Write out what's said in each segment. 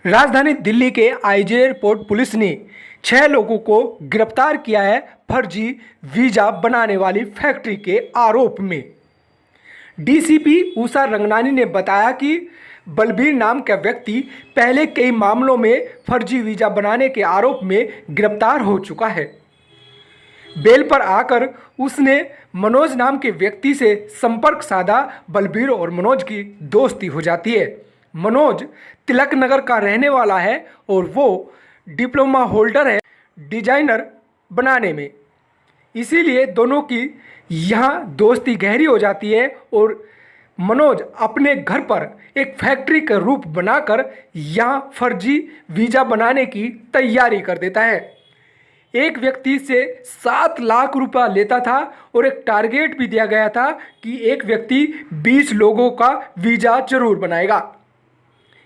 राजधानी दिल्ली के IJ airport police ने 6 लोगों को गिरफ्तार किया है फर्जी वीजा बनाने वाली फैक्ट्री के आरोप में। डीसीपी उषा रंगनानी ने बताया कि बलबीर नाम का व्यक्ति पहले कई मामलों में फर्जी वीजा बनाने के आरोप में गिरफ्तार हो चुका है। बेल पर आकर उसने मनोज नाम के व्यक्ति से संपर्क साधा। बलबीर और मनोज की दोस्ती हो जाती है। मनोज तिलक नगर का रहने वाला है और वो डिप्लोमा होल्डर है डिजाइनर बनाने में, इसीलिए दोनों की यहाँ दोस्ती गहरी हो जाती है और मनोज अपने घर पर एक फैक्ट्री का रूप बनाकर यहाँ फर्जी वीजा बनाने की तैयारी कर देता है। एक व्यक्ति से 7 लाख रुपया लेता था और एक टारगेट भी दिया गया था कि एक व्यक्ति 20 लोगों का वीजा जरूर बनाएगा।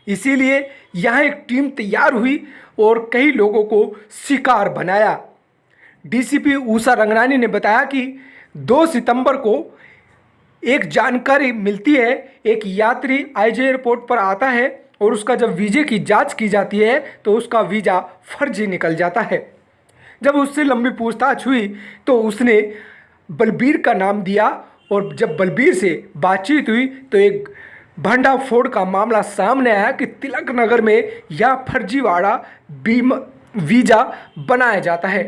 इसीलिए यहाँ एक टीम तैयार हुई और कई लोगों को शिकार बनाया। डीसीपी उषा रंगनानी ने बताया कि 2 सितंबर को एक जानकारी मिलती है, एक यात्री आईजे एयरपोर्ट पर आता है और उसका जब वीजे की जांच की जाती है तो उसका वीज़ा फर्जी निकल जाता है। जब उससे लंबी पूछताछ हुई तो उसने बलबीर का नाम दिया और जब बलबीर से बातचीत हुई तो एक भंडाफोड़ का मामला सामने आया कि तिलक नगर में यह फर्जीवाड़ा वीज़ा बनाया जाता है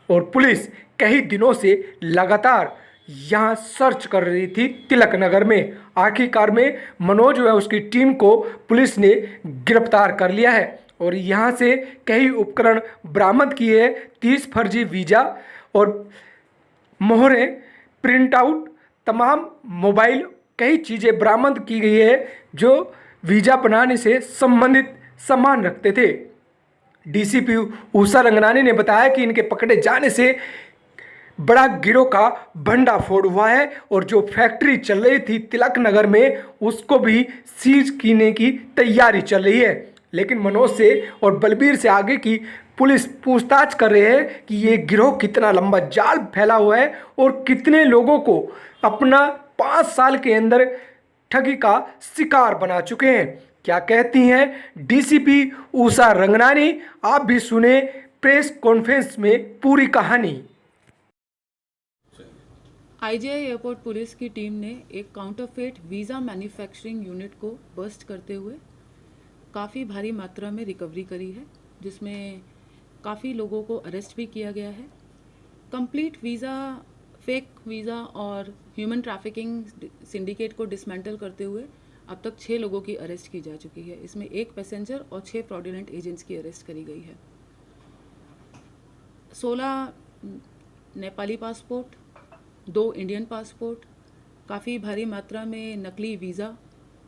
और पुलिस कई दिनों से लगातार यहाँ सर्च कर रही थी तिलक नगर में। आखिरकार में मनोज व उसकी टीम को पुलिस ने गिरफ्तार कर लिया है और यहाँ से कई उपकरण बरामद किए, 30 फर्जी वीज़ा और मोहरें, प्रिंट आउट, तमाम मोबाइल, कई चीज़ें बरामद की गई है जो वीज़ा बनाने से संबंधित सामान रखते थे। डीसीपी उषा रंगनानी ने बताया कि इनके पकड़े जाने से बड़ा गिरोह का भंडाफोड़ हुआ है और जो फैक्ट्री चल रही थी तिलक नगर में उसको भी सीज करने की तैयारी चल रही है। लेकिन मनोज से और बलबीर से आगे की पुलिस पूछताछ कर रहे हैं कि ये गिरोह कितना लंबा जाल फैला हुआ है और कितने लोगों को अपना 5 साल के अंदर ठगी का शिकार बना चुके हैं। क्या कहती हैं डीसीपी उषा रंगनानी, आप भी सुने प्रेस कॉन्फ्रेंस में पूरी कहानी। आईजीआई एयरपोर्ट पुलिस की टीम ने एक काउंटरफेट वीज़ा मैन्युफैक्चरिंग यूनिट को बस्ट करते हुए काफ़ी भारी मात्रा में रिकवरी करी है, जिसमें काफ़ी लोगों को अरेस्ट भी किया गया है। कंप्लीट वीज़ा, फेक वीज़ा और ह्यूमन ट्रैफिकिंग सिंडिकेट को डिसमेंटल करते हुए अब तक 6 लोगों की अरेस्ट की जा चुकी है। इसमें 1 पैसेंजर और 6 फ्रॉडुलेंट एजेंट्स की अरेस्ट करी गई है। 16 नेपाली पासपोर्ट, 2 इंडियन पासपोर्ट, काफ़ी भारी मात्रा में नकली वीज़ा,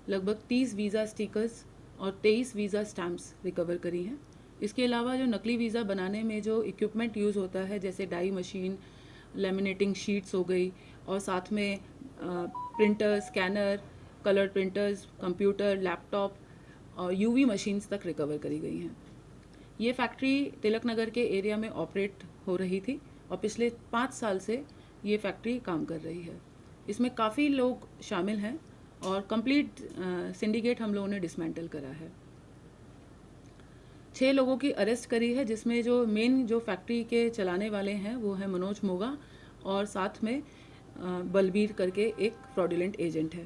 लगभग 30 वीज़ा स्टिकर्स और 23 वीज़ा स्टैम्प्स रिकवर करी हैं। इसके अलावा जो नकली वीज़ा बनाने में जो इक्विपमेंट यूज़ होता है, जैसे डाई मशीन, लेमिनेटिंग शीट्स हो गई और साथ में printer, scanner, colour printers, computer, laptop और यूवी मशीन्स तक रिकवर करी गई हैं। ये फैक्ट्री तिलक नगर के एरिया में ऑपरेट हो रही थी और पिछले 5 साल से ये फैक्ट्री काम कर रही है। इसमें काफ़ी लोग शामिल हैं और कंप्लीट सिंडिकेट हम लोगों ने डिसमेंटल करा है। 6 लोगों की अरेस्ट करी है, जिसमें जो मेन जो फैक्ट्री के चलाने वाले हैं वो है मनोज मोगा और साथ में बलबीर करके एक फ्रॉडुलेंट एजेंट है।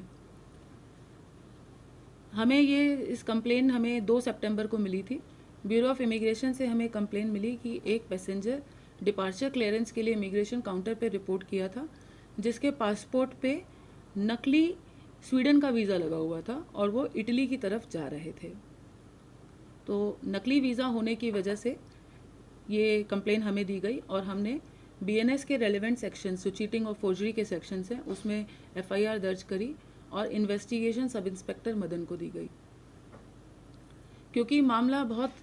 हमें ये इस कंप्लेन हमें 2 सितंबर को मिली थी। ब्यूरो ऑफ इमिग्रेशन से हमें कंप्लेन मिली कि एक पैसेंजर डिपार्चर क्लियरेंस के लिए इमिग्रेशन काउंटर पे रिपोर्ट किया था, जिसके पासपोर्ट पे नकली स्वीडन का वीज़ा लगा हुआ था और वो इटली की तरफ जा रहे थे। तो नकली वीज़ा होने की वजह से ये कंप्लेन हमें दी गई और हमने बीएनएस के रेलेवेंट सेक्शन, जो चीटिंग और फोर्जरी के सेक्शंस हैं, उसमें एफआईआर दर्ज करी और इन्वेस्टिगेशन सब इंस्पेक्टर मदन को दी गई। क्योंकि मामला बहुत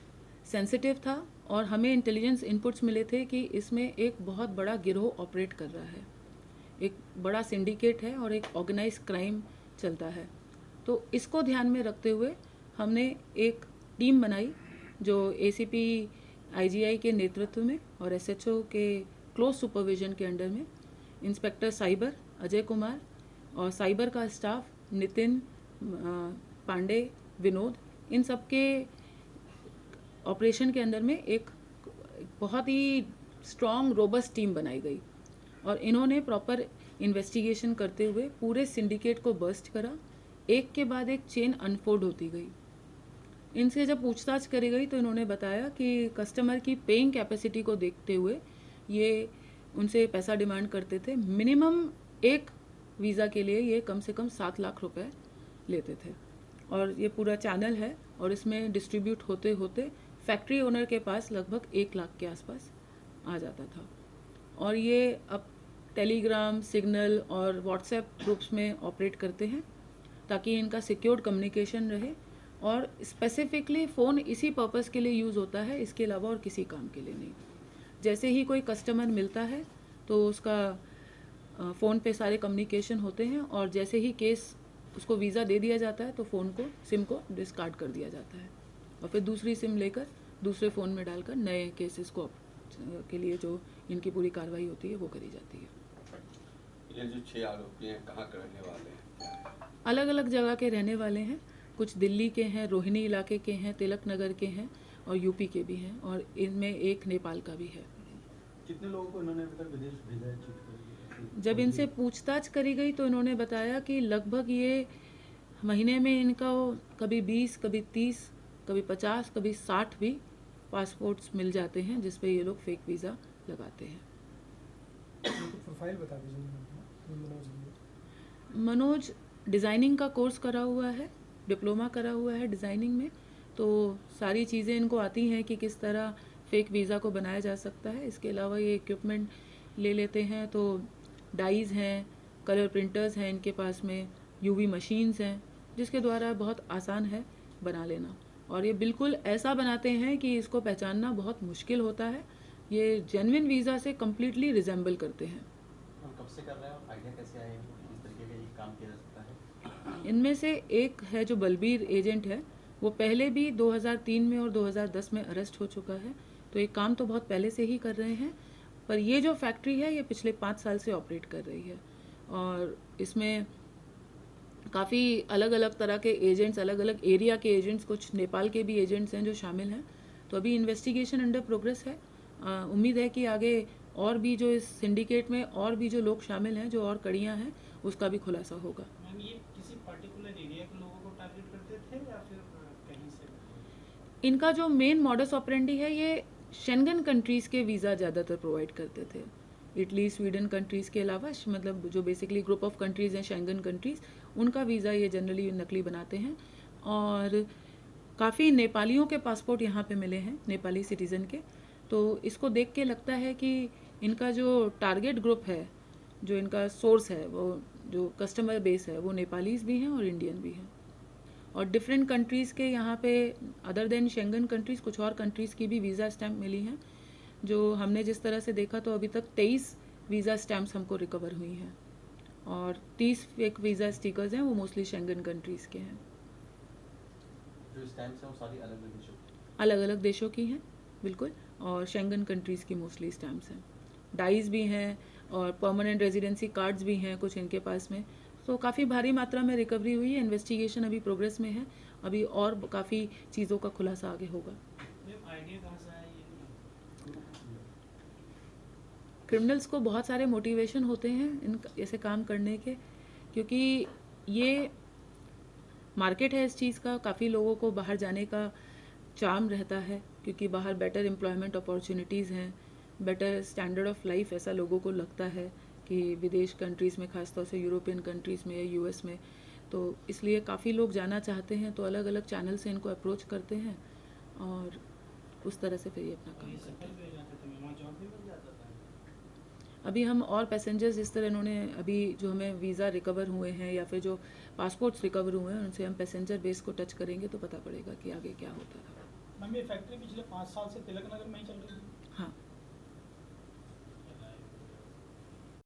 सेंसिटिव था और हमें इंटेलिजेंस इनपुट्स मिले थे कि इसमें एक बहुत बड़ा गिरोह ऑपरेट कर रहा है, एक बड़ा सिंडिकेट है और एक ऑर्गेनाइज क्राइम चलता है। तो इसको ध्यान में रखते हुए हमने एक टीम बनाई जो एसीपी आईजीआई के नेतृत्व में और एसएचओ के क्लोज सुपरविजन के अंडर में इंस्पेक्टर साइबर अजय कुमार और साइबर का स्टाफ नितिन, पांडे, विनोद, इन सब के ऑपरेशन के अंदर में एक बहुत ही स्ट्रॉन्ग रोबस्ट टीम बनाई गई और इन्होंने प्रॉपर इन्वेस्टिगेशन करते हुए पूरे सिंडिकेट को बस्ट करा। एक के बाद एक चेन अनफोल्ड होती गई। इनसे जब पूछताछ करी गई तो इन्होंने बताया कि कस्टमर की पेइंग कैपेसिटी को देखते हुए ये उनसे पैसा डिमांड करते थे। मिनिमम एक वीज़ा के लिए ये कम से कम 7 लाख रुपए लेते थे और ये पूरा चैनल है और इसमें डिस्ट्रीब्यूट होते होते फैक्ट्री ओनर के पास लगभग 1 लाख के आसपास आ जाता था। और ये अब टेलीग्राम, सिग्नल और व्हाट्सएप ग्रुप्स में ऑपरेट करते हैं ताकि इनका सिक्योर्ड कम्युनिकेशन रहे और स्पेसिफिकली फ़ोन इसी पर्पस के लिए यूज़ होता है, इसके अलावा और किसी काम के लिए नहीं। जैसे ही कोई कस्टमर मिलता है तो उसका फ़ोन पे सारे कम्युनिकेशन होते हैं और जैसे ही केस उसको वीज़ा दे दिया जाता है तो फ़ोन को सिम को डिस्कार्ड कर दिया जाता है और फिर दूसरी सिम लेकर दूसरे फ़ोन में डालकर नए केसेस को के लिए जो इनकी पूरी कार्रवाई होती है वो करी जाती है। ये जो 6 आरोपी हैं कहाँ के रहने वाले हैं? अलग अलग जगह के रहने वाले हैं। कुछ दिल्ली के हैं, रोहिणी इलाके के हैं, तिलक नगर के हैं और यूपी के भी हैं और इनमें एक नेपाल का भी है। कितने लोगों को इन्होंने अभी तक विदेश भेजा है चीट करके? जब इनसे पूछताछ करी गई तो इन्होंने बताया कि लगभग ये महीने में इनका कभी 20, कभी 30, कभी 50, कभी 60 भी पासपोर्ट्स मिल जाते हैं जिस पे ये लोग फेक वीज़ा लगाते हैं। प्रोफाइल बता दीजिए। मनोज डिज़ाइनिंग का कोर्स करा हुआ है, डिप्लोमा करा हुआ है डिज़ाइनिंग में, तो सारी चीज़ें इनको आती हैं कि किस तरह फ़ेक वीज़ा को बनाया जा सकता है। इसके अलावा ये इक्विपमेंट ले लेते हैं तो डाइज़ हैं, कलर प्रिंटर्स हैं इनके पास में, यूवी मशीन्स हैं जिसके द्वारा बहुत आसान है बना लेना और ये बिल्कुल ऐसा बनाते हैं कि इसको पहचानना बहुत मुश्किल होता है। ये जेन्युइन वीज़ा से कम्प्लीटली रिजेंबल करते हैं। हम कब से कर रहे हैं और आइडिया कैसे आया इस तरीके का ये काम किया जा सकता है? इनमें से एक है जो बलबीर एजेंट है, वो पहले भी 2003 में और 2010 में अरेस्ट हो चुका है, तो ये काम तो बहुत पहले से ही कर रहे हैं। पर ये जो फैक्ट्री है ये पिछले 5 साल से ऑपरेट कर रही है और इसमें काफ़ी अलग अलग तरह के एजेंट्स, अलग अलग एरिया के एजेंट्स, कुछ नेपाल के भी एजेंट्स हैं जो शामिल हैं। तो अभी इन्वेस्टिगेशन अंडर प्रोग्रेस है। उम्मीद है कि आगे और भी जो इस सिंडिकेट में और भी जो लोग शामिल हैं, जो और कड़ियाँ हैं, उसका भी खुलासा होगा। मैम ये किसी पर्टिकुलर एरिया के लोगों को टारगेट करते थे या फिर कहीं से? इनका जो मेन मॉडस ऑपरेंडी है ये शेंगन कंट्रीज़ के वीज़ा ज़्यादातर प्रोवाइड करते थे। इटली, स्वीडन कंट्रीज़ के अलावा मतलब जो बेसिकली ग्रुप ऑफ कंट्रीज़ हैं शेंगन कंट्रीज़, उनका वीज़ा ये जनरली नकली बनाते हैं और काफ़ी नेपालियों के पासपोर्ट यहाँ पे मिले हैं, नेपाली सिटीज़न के। तो इसको देख के लगता है कि इनका जो टारगेट ग्रुप है, जो इनका सोर्स है, वो जो कस्टमर बेस है, वो नेपालीज़ भी हैं और इंडियन भी हैं और डिफरेंट कंट्रीज़ के यहाँ पे अदर देन शेंगन कंट्रीज़ कुछ और कंट्रीज़ की भी वीज़ा स्टैम्प मिली हैं। जो हमने जिस तरह से देखा तो अभी तक 23 वीज़ा स्टैम्प्स हमको रिकवर हुई हैं और 30 फेक वीज़ा स्टिकर्स हैं, वो मोस्टली शेंगन कंट्रीज़ के हैं। जो स्टैम्प्स हैं वो सारी अलग अलग देशों की? अलग अलग देशों की हैं बिल्कुल, और शेंगन कंट्रीज़ की मोस्टली स्टैम्प्स हैं। डाइज भी हैं और परमानेंट रेजिडेंसी कार्ड्स भी हैं कुछ इनके पास में। तो काफ़ी भारी मात्रा में रिकवरी हुई है। इन्वेस्टिगेशन अभी प्रोग्रेस में है, अभी और काफ़ी चीज़ों का खुलासा आगे होगा। मैम आइडिया कहाँ से आया ये? क्रिमिनल्स को बहुत सारे मोटिवेशन होते हैं इन ऐसे काम करने के, क्योंकि ये मार्केट है इस चीज़ का। काफ़ी लोगों को बाहर जाने का चार्म रहता है क्योंकि बाहर बेटर एम्प्लॉयमेंट अपॉर्चुनिटीज़ हैं, बेटर स्टैंडर्ड ऑफ लाइफ ऐसा लोगों को लगता है कि विदेश कंट्रीज़ में, ख़ासतौर से यूरोपियन कंट्रीज़ में या यूएस में। तो इसलिए काफ़ी लोग जाना चाहते हैं, तो अलग अलग चैनल से इनको अप्रोच करते हैं और उस तरह से फिर ये अपना काम करते हैं। सफल जाते थे, वहाँ जॉब भी मिल जाता था। अभी हम और पैसेंजर्स इस तरह इन्होंने अभी जो हमें वीज़ा रिकवर हुए हैं या फिर जो पासपोर्ट्स रिकवर हुए हैं उनसे हम पैसेंजर बेस को टच करेंगे तो पता पड़ेगा कि आगे क्या होता था। मैम ये फैक्ट्री पिछले 5 साल से तिलक नगर में ही चल रही थी? हाँ।